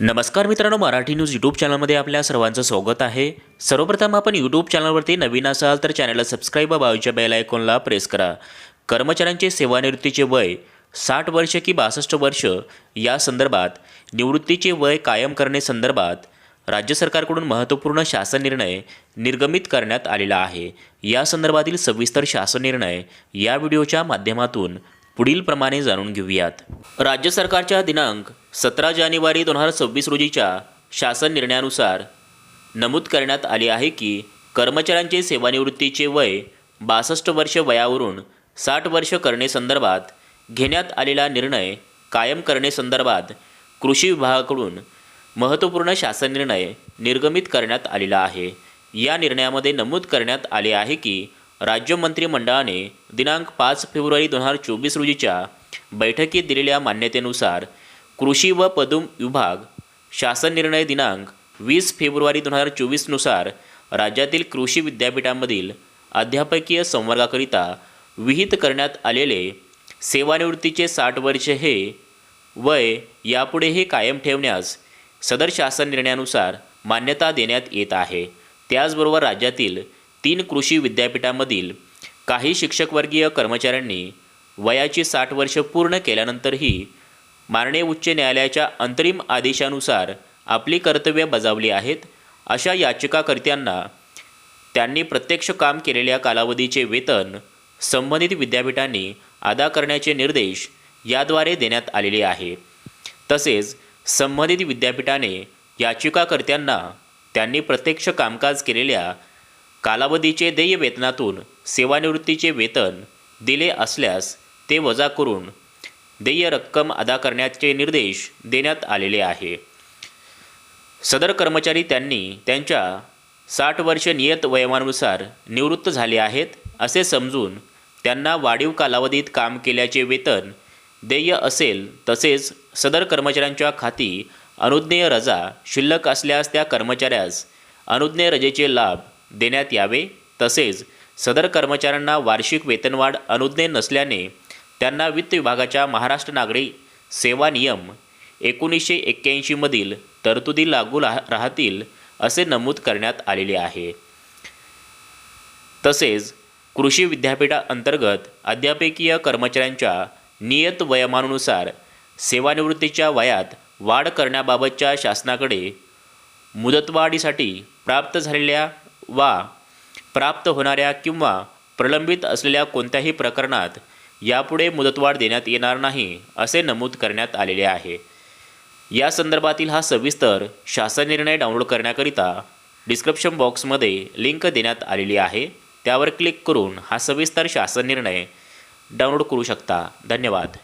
नमस्कार मित्रांनो, Marathi news YouTube चॅनलमध्ये आपल्या सर्वांचं स्वागत आहे। सर्वप्रथम आपण यूट्यूब चॅनलवरती नवीन असाल तर चॅनलला सबस्क्राईब व बाजूच्या बेल आयकॉनला प्रेस करा। कर्मचाऱ्यांचे सेवानिवृत्तीचे वय 60 वर्ष की 62 वर्ष या संदर्भात निवृत्तीचे वय कायम करणे संदर्भात राज्य सरकारकडून महत्त्वपूर्ण शासन निर्णय निर्गमित करण्यात आलेला आहे। या संदर्भातील सविस्तर शासन निर्णय या व्हिडिओच्या माध्यमातून पुढील प्रमाणे जाणून घेऊयात। राज्य सरकारच्या दिनांक 17 जानेवारी 2026 रोजीच्या शासन निर्णयानुसार नमूद करण्यात आले आहे की कर्मचाऱ्यांचे सेवानिवृत्तीचे वय 62 वर्ष वयावरून 60 वर्ष करणे संदर्भात घेण्यात आलेला निर्णय कायम करणे संदर्भात कृषी विभागाकडून महत्त्वपूर्ण शासन निर्णय निर्गमित करण्यात आलेला आहे। या निर्णयामध्ये नमूद करण्यात आले आहे की राज्य मंत्रिमंडळाने दिनांक 5 फेब्रुवारी 2024 रोजीच्या बैठकीत दिलेल्या मान्यतेनुसार कृषी व पदुम विभाग शासन निर्णय दिनांक 20 फेब्रुवारी 2024 नुसार राज्यातील कृषी विद्यापीठांमधील अध्यापकीय संवर्गाकरिता विहित करण्यात आलेले सेवानिवृत्तीचे 60 वर्ष हे वय यापुढेही कायम ठेवण्यास सदर शासन निर्णयानुसार मान्यता देण्यात येत आहे। त्याचबरोबर राज्यातील 3 कृषी विद्यापीठांमधील काही शिक्षकवर्गीय कर्मचाऱ्यांनी वयाची 60 वर्ष पूर्ण केल्यानंतरही माननीय उच्च न्यायालयाच्या अंतरिम आदेशानुसार आपली कर्तव्ये बजावली आहेत अशा याचिकाकर्त्यांना त्यांनी प्रत्यक्ष काम केलेल्या कालावधीचे वेतन संबंधित विद्यापीठांनी अदा करण्याचे निर्देश याद्वारे देण्यात आलेले आहे। तसेच संबंधित विद्यापीठाने याचिकाकर्त्यांना त्यांनी प्रत्यक्ष कामकाज केलेल्या कालावधीचे देय वेतनातून सेवानिवृत्तीचे वेतन दिले असल्यास ते वजा करून देय रक्कम अदा करण्याचे निर्देश देण्यात आलेले आहे। सदर कर्मचारी त्यांनी त्यांच्या 60 वर्ष नियत वयोमानानुसार निवृत्त झाले आहेत असे समजून त्यांना वाढीव कालावधीत काम केल्याचे वेतन देय असेल। तसेच सदर कर्मचाऱ्यांच्या खाती अनुज्ञेय रजा शिल्लक असल्यास त्या कर्मचाऱ्यास अनुज्ञेय रजेचे लाभ देण्यात यावे। तसेच सदर कर्मचाऱ्यांना वार्षिक वेतनवाढ अनुज्ञेय नसल्याने त्यांना वित्त विभागाच्या महाराष्ट्र नागरी सेवा नियम 1981 मधील तरतुदी लागू राहतील असे नमूद करण्यात आलेले आहे। तसेच कृषी विद्यापीठाअंतर्गत अध्यापकीय कर्मचाऱ्यांच्या नियत वयोमानानुसार सेवानिवृत्तीच्या वयात वाढ करण्याबाबतच्या शासनाकडे मुदतवाढीसाठी प्राप्त झालेल्या वा प्राप्त होणाऱ्या किंवा प्रलंबित असलेल्या कोणत्याही प्रकरणात यापुढे मुदतवाढ देण्यात येणार नाही असे नमूद करण्यात आलेले आहे। या संदर्भातील हा सविस्तर शासन निर्णय डाउनलोड करण्याकरिता डिस्क्रिप्शन बॉक्समध्ये लिंक देण्यात आलेली आहे, त्यावर क्लिक करून हा सविस्तर शासन निर्णय डाउनलोड करू शकता। धन्यवाद।